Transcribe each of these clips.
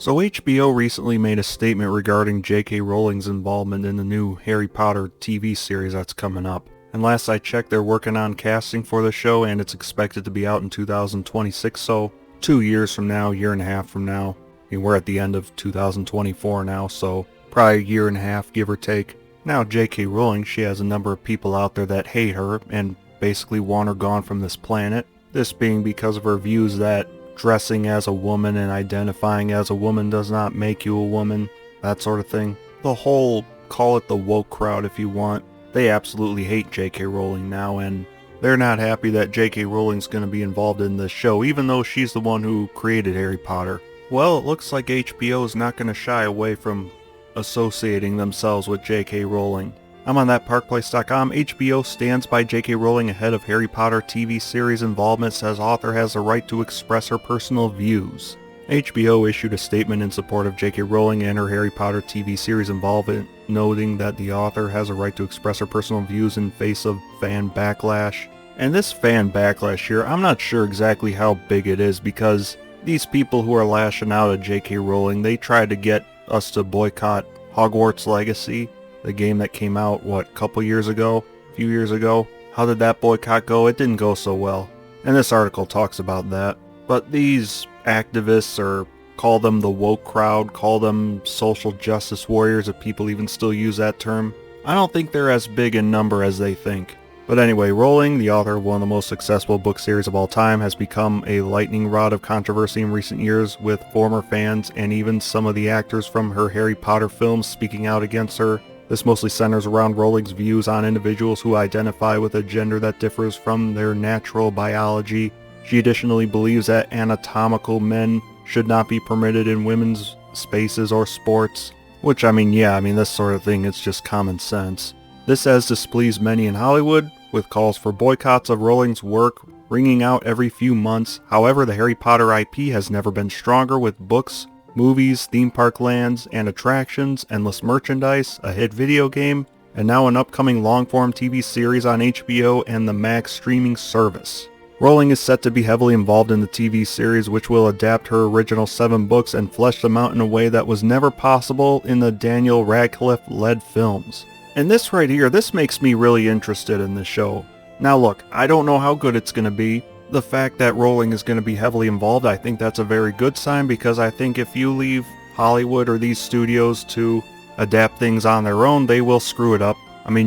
So HBO recently made a statement regarding J.K. Rowling's involvement in the new Harry Potter TV series that's coming up. And last I checked, they're working on casting for the show and it's expected to be out in 2026, so 2 years from now, year and a half from now. I mean, we're at the end of 2024 now, so probably a year and a half, give or take. Now J.K. Rowling, she has a number of people out there that hate her and basically want her gone from this planet. This being because of her views that dressing as a woman and identifying as a woman does not make you a woman, that sort of thing. The whole, call it the woke crowd if you want, they absolutely hate J.K. Rowling now, and they're not happy that J.K. Rowling's going to be involved in this show, even though she's the one who created Harry Potter. Well, it looks like HBO is not going to shy away from associating themselves with J.K. Rowling. I'm on thatparkplace.com. HBO stands by J.K. Rowling ahead of Harry Potter TV series involvement, says author has the right to express her personal views. HBO issued a statement in support of J.K. Rowling and her Harry Potter TV series involvement, noting that the author has a right to express her personal views in face of fan backlash. And this fan backlash here, I'm not sure exactly how big it is, because these people who are lashing out at J.K. Rowling, they tried to get us to boycott Hogwarts Legacy, the game that came out, a few years ago? How did that boycott go? It didn't go so well. And this article talks about that. But these activists, or call them the woke crowd, call them social justice warriors, if people even still use that term, I don't think they're as big in number as they think. But anyway, Rowling, the author of one of the most successful book series of all time, has become a lightning rod of controversy in recent years, with former fans and even some of the actors from her Harry Potter films speaking out against her. This mostly centers around Rowling's views on individuals who identify with a gender that differs from their natural biology. She additionally believes that anatomical men should not be permitted in women's spaces or sports. Which, this sort of thing, it's just common sense. This has displeased many in Hollywood, with calls for boycotts of Rowling's work ringing out every few months. However, the Harry Potter IP has never been stronger, with books, movies, theme park lands and attractions, endless merchandise, a hit video game, and now an upcoming long-form TV series on HBO and the Max streaming service. Rowling is set to be heavily involved in the TV series, which will adapt her original 7 books and flesh them out in a way that was never possible in the Daniel Radcliffe-led films. And this right here, this makes me really interested in this show. Now look, I don't know how good it's going to be. The fact that Rowling is going to be heavily involved, I think that's a very good sign, because I think if you leave Hollywood or these studios to adapt things on their own, they will screw it up.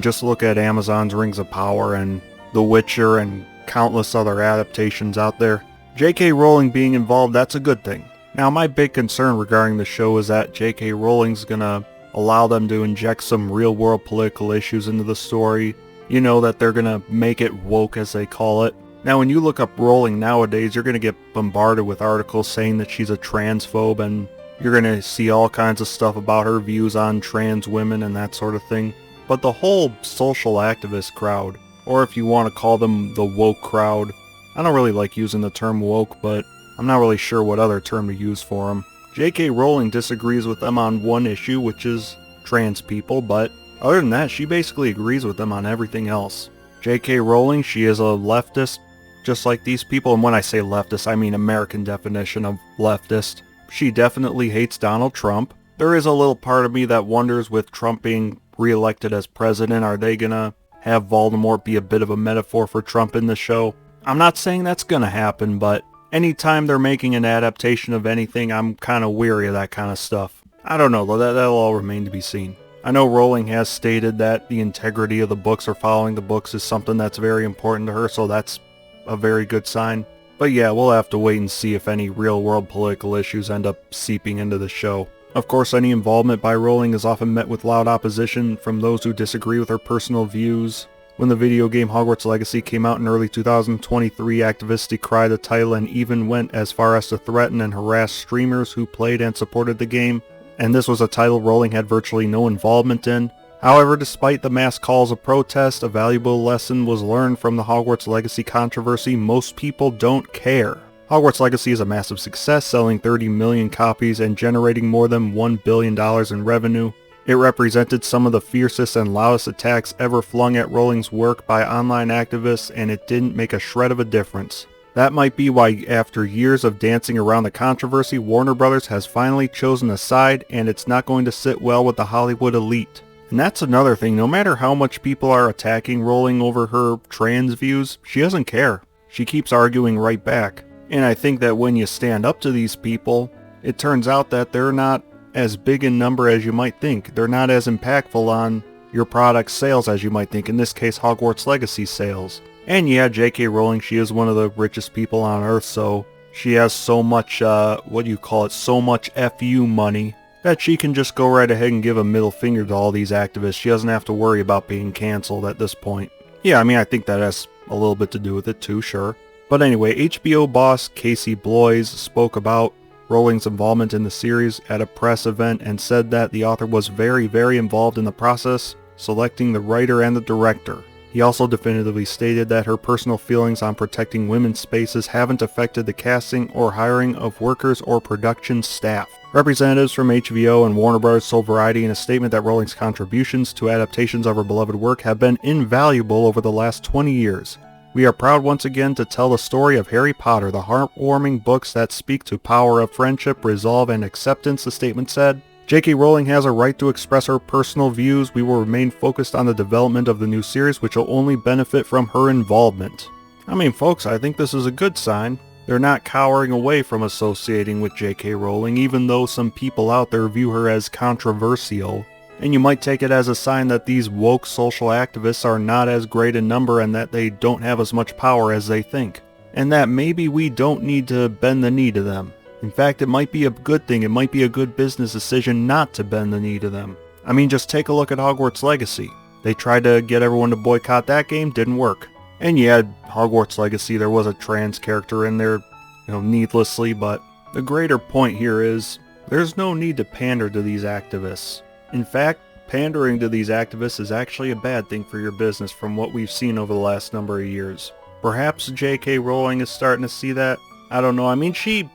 Just look at Amazon's Rings of Power and The Witcher and countless other adaptations out there. J.K. Rowling being involved, that's a good thing. Now my big concern regarding the show is that J.K. Rowling's going to allow them to inject some real-world political issues into the story. You know, that they're going to make it woke, as they call it. Now when you look up Rowling nowadays, you're going to get bombarded with articles saying that she's a transphobe, and you're going to see all kinds of stuff about her views on trans women and that sort of thing. But the whole social activist crowd, or if you want to call them the woke crowd, I don't really like using the term woke, but I'm not really sure what other term to use for them. J.K. Rowling disagrees with them on one issue, which is trans people, but other than that, she basically agrees with them on everything else. J.K. Rowling, she is a leftist, just like these people, and when I say leftist, I mean American definition of leftist. She definitely hates Donald Trump. There is a little part of me that wonders, with Trump being re-elected as president, are they gonna have Voldemort be a bit of a metaphor for Trump in the show? I'm not saying that's gonna happen, but anytime they're making an adaptation of anything, I'm kind of weary of that kind of stuff. I don't know, though, that'll all remain to be seen. I know Rowling has stated that the integrity of the books, or following the books, is something that's very important to her, so that's a very good sign. But yeah, we'll have to wait and see if any real-world political issues end up seeping into the show. Of course, any involvement by Rowling is often met with loud opposition from those who disagree with her personal views. When the video game Hogwarts Legacy came out in early 2023, activists decried the title and even went as far as to threaten and harass streamers who played and supported the game. And this was a title Rowling had virtually no involvement in. However, despite the mass calls of protest, a valuable lesson was learned from the Hogwarts Legacy controversy: most people don't care. Hogwarts Legacy is a massive success, selling 30 million copies and generating more than $1 billion in revenue. It represented some of the fiercest and loudest attacks ever flung at Rowling's work by online activists, and it didn't make a shred of a difference. That might be why after years of dancing around the controversy, Warner Brothers has finally chosen a side, and it's not going to sit well with the Hollywood elite. And that's another thing, no matter how much people are attacking Rowling over her trans views, she doesn't care. She keeps arguing right back. And I think that when you stand up to these people, it turns out that they're not as big in number as you might think. They're not as impactful on your product's sales as you might think, in this case Hogwarts Legacy sales. And yeah, J.K. Rowling, she is one of the richest people on earth, so she has so much, so much FU money, that she can just go right ahead and give a middle finger to all these activists. She doesn't have to worry about being cancelled at this point. Yeah, I mean, I think that has a little bit to do with it too, sure. But anyway, HBO boss Casey Bloys spoke about Rowling's involvement in the series at a press event and said that the author was very, very involved in the process, selecting the writer and the director. He also definitively stated that her personal feelings on protecting women's spaces haven't affected the casting or hiring of workers or production staff. Representatives from HBO and Warner Bros. Told Variety in a statement that Rowling's contributions to adaptations of her beloved work have been invaluable over the last 20 years. We are proud once again to tell the story of Harry Potter, the heartwarming books that speak to power of friendship, resolve, and acceptance, the statement said. J.K. Rowling has a right to express her personal views. We will remain focused on the development of the new series, which will only benefit from her involvement. I mean, folks, I think this is a good sign. They're not cowering away from associating with J.K. Rowling, even though some people out there view her as controversial. And you might take it as a sign that these woke social activists are not as great in number and that they don't have as much power as they think. And that maybe we don't need to bend the knee to them. In fact, it might be a good thing, it might be a good business decision not to bend the knee to them. I mean, just take a look at Hogwarts Legacy. They tried to get everyone to boycott that game, didn't work. And yeah, Hogwarts Legacy, there was a trans character in there, needlessly, but the greater point here is, there's no need to pander to these activists. In fact, pandering to these activists is actually a bad thing for your business from what we've seen over the last number of years. Perhaps J.K. Rowling is starting to see that. I don't know. I mean, she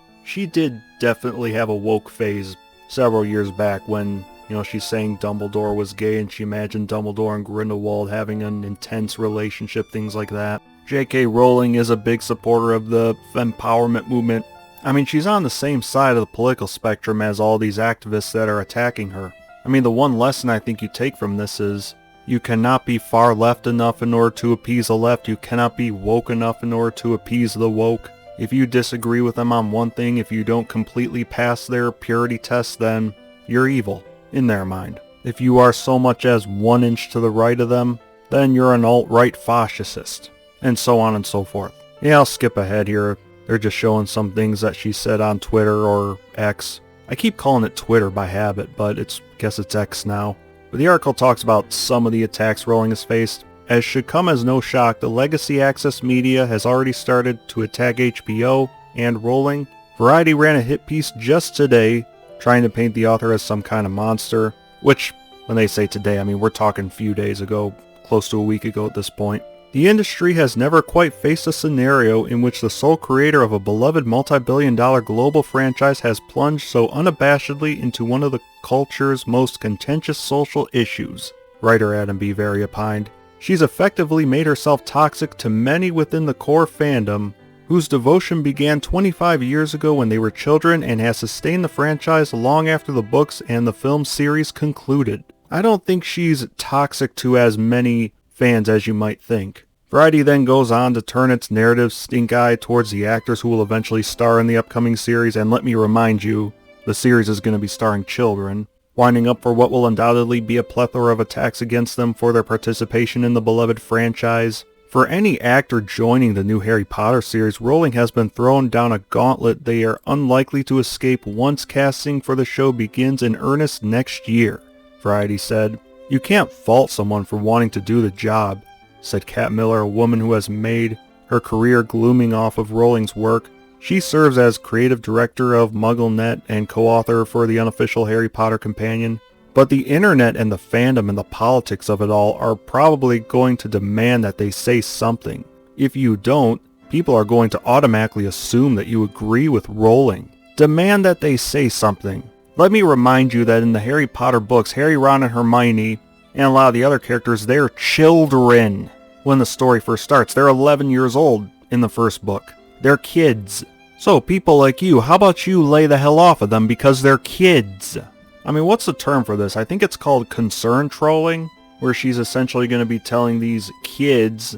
did definitely have a woke phase several years back when, she's saying Dumbledore was gay and she imagined Dumbledore and Grindelwald having an intense relationship, things like that. J.K. Rowling is a big supporter of the fempowerment movement. I mean, she's on the same side of the political spectrum as all these activists that are attacking her. I mean, the one lesson I think you take from this is you cannot be far left enough in order to appease the left. You cannot be woke enough in order to appease the woke. If you disagree with them on one thing, if you don't completely pass their purity test, then you're evil, in their mind. If you are so much as 1 inch to the right of them, then you're an alt-right fascist, and so on and so forth. Yeah, I'll skip ahead here. They're just showing some things that she said on Twitter or X. I keep calling it Twitter by habit, but guess it's X now. But the article talks about some of the attacks Rowling has faced. As should come as no shock, the legacy access media has already started to attack HBO and Rowling. Variety ran a hit piece just today trying to paint the author as some kind of monster, which, when they say today, I mean we're talking a few days ago, close to a week ago at this point. The industry has never quite faced a scenario in which the sole creator of a beloved multi-billion-dollar global franchise has plunged so unabashedly into one of the culture's most contentious social issues, writer Adam B. Vary opined. She's effectively made herself toxic to many within the core fandom, whose devotion began 25 years ago when they were children and has sustained the franchise long after the books and the film series concluded. I don't think she's toxic to as many fans as you might think. Variety then goes on to turn its narrative stink eye towards the actors who will eventually star in the upcoming series, and let me remind you, the series is going to be starring children, winding up for what will undoubtedly be a plethora of attacks against them for their participation in the beloved franchise. For any actor joining the new Harry Potter series, Rowling has been thrown down a gauntlet they are unlikely to escape once casting for the show begins in earnest next year, Variety said. You can't fault someone for wanting to do the job, said Kat Miller, a woman who has made her career glooming off of Rowling's work. She serves as creative director of MuggleNet and co-author for the unofficial Harry Potter companion. But the internet and the fandom and the politics of it all are probably going to demand that they say something. If you don't, people are going to automatically assume that you agree with Rowling. Demand that they say something. Let me remind you that in the Harry Potter books, Harry, Ron, and Hermione, and a lot of the other characters, they're children when the story first starts. They're 11 years old in the first book. They're kids. So people like you, how about you lay the hell off of them because they're kids? I mean, what's the term for this? I think it's called concern trolling, where she's essentially going to be telling these kids,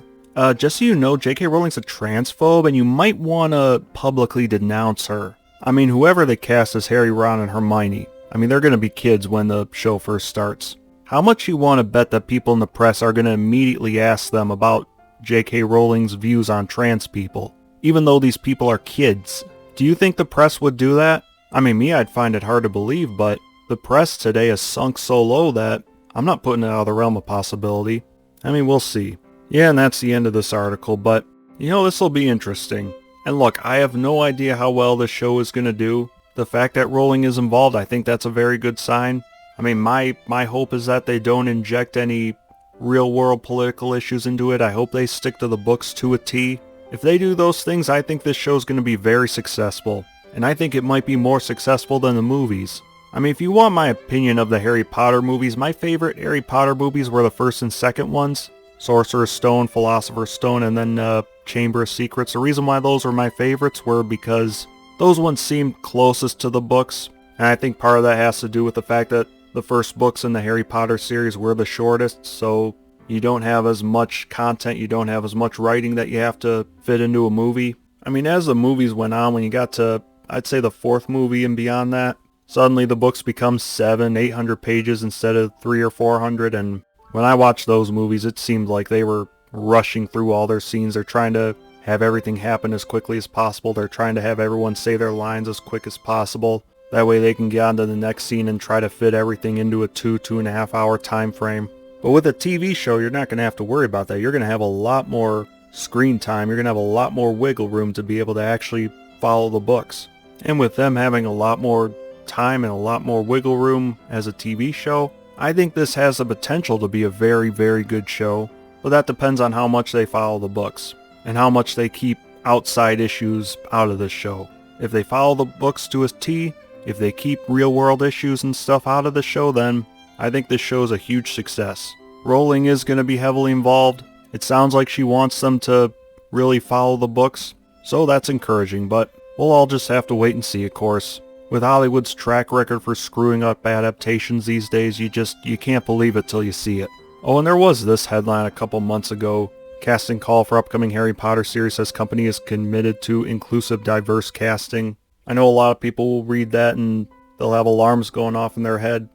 just so you know, J.K. Rowling's a transphobe and you might want to publicly denounce her. I mean, whoever they cast as Harry, Ron, and Hermione, I mean, they're going to be kids when the show first starts. How much you want to bet that people in the press are going to immediately ask them about J.K. Rowling's views on trans people, even though these people are kids? Do you think the press would do that? I mean, me, I'd find it hard to believe, but the press today has sunk so low that I'm not putting it out of the realm of possibility. I mean, we'll see. Yeah, and that's the end of this article, but, you know, this will be interesting. And look, I have no idea how well this show is going to do. The fact that Rowling is involved, I think that's a very good sign. I mean, my hope is that they don't inject any real-world political issues into it. I hope they stick to the books to a T. If they do those things, I think this show is going to be very successful. And I think it might be more successful than the movies. I mean, if you want my opinion of the Harry Potter movies, my favorite Harry Potter movies were the first and second ones. Sorcerer's Stone, Philosopher's Stone, and then Chamber of Secrets. The reason why those were my favorites were because those ones seemed closest to the books. And I think part of that has to do with the fact that the first books in the Harry Potter series were the shortest, so you don't have as much content, you don't have as much writing that you have to fit into a movie. I mean, as the movies went on, when you got to, I'd say the fourth movie and beyond that, suddenly the books become 700-800 pages instead of 300 or 400, and when I watched those movies, it seemed like they were rushing through all their scenes. They're trying to have everything happen as quickly as possible. They're trying to have everyone say their lines as quick as possible. That way they can get on to the next scene and try to fit everything into a 2.5 hour time frame. But with a TV show, you're not going to have to worry about that. You're going to have a lot more screen time. You're going to have a lot more wiggle room to be able to actually follow the books. And with them having a lot more time and a lot more wiggle room as a TV show, I think this has the potential to be a very, very good show. But that depends on how much they follow the books and how much they keep outside issues out of this show. If they follow the books to a T, if they keep real-world issues and stuff out of the show, then I think this show is a huge success. Rowling is going to be heavily involved. It sounds like she wants them to really follow the books, so that's encouraging, but we'll all just have to wait and see, of course. With Hollywood's track record for screwing up adaptations these days, you can't believe it till you see it. Oh, and there was this headline a couple months ago. Casting call for upcoming Harry Potter series says company is committed to inclusive, diverse casting. I know a lot of people will read that and they'll have alarms going off in their head,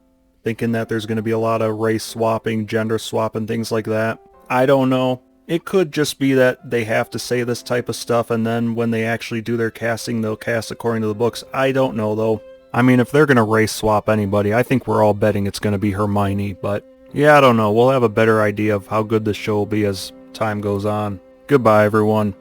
thinking that there's going to be a lot of race swapping, gender swapping, things like that. I don't know. It could just be that they have to say this type of stuff, and then when they actually do their casting, they'll cast according to the books. I don't know, though. I mean, if they're going to race swap anybody, I think we're all betting it's going to be Hermione, but yeah, I don't know. We'll have a better idea of how good this show will be as time goes on. Goodbye, everyone.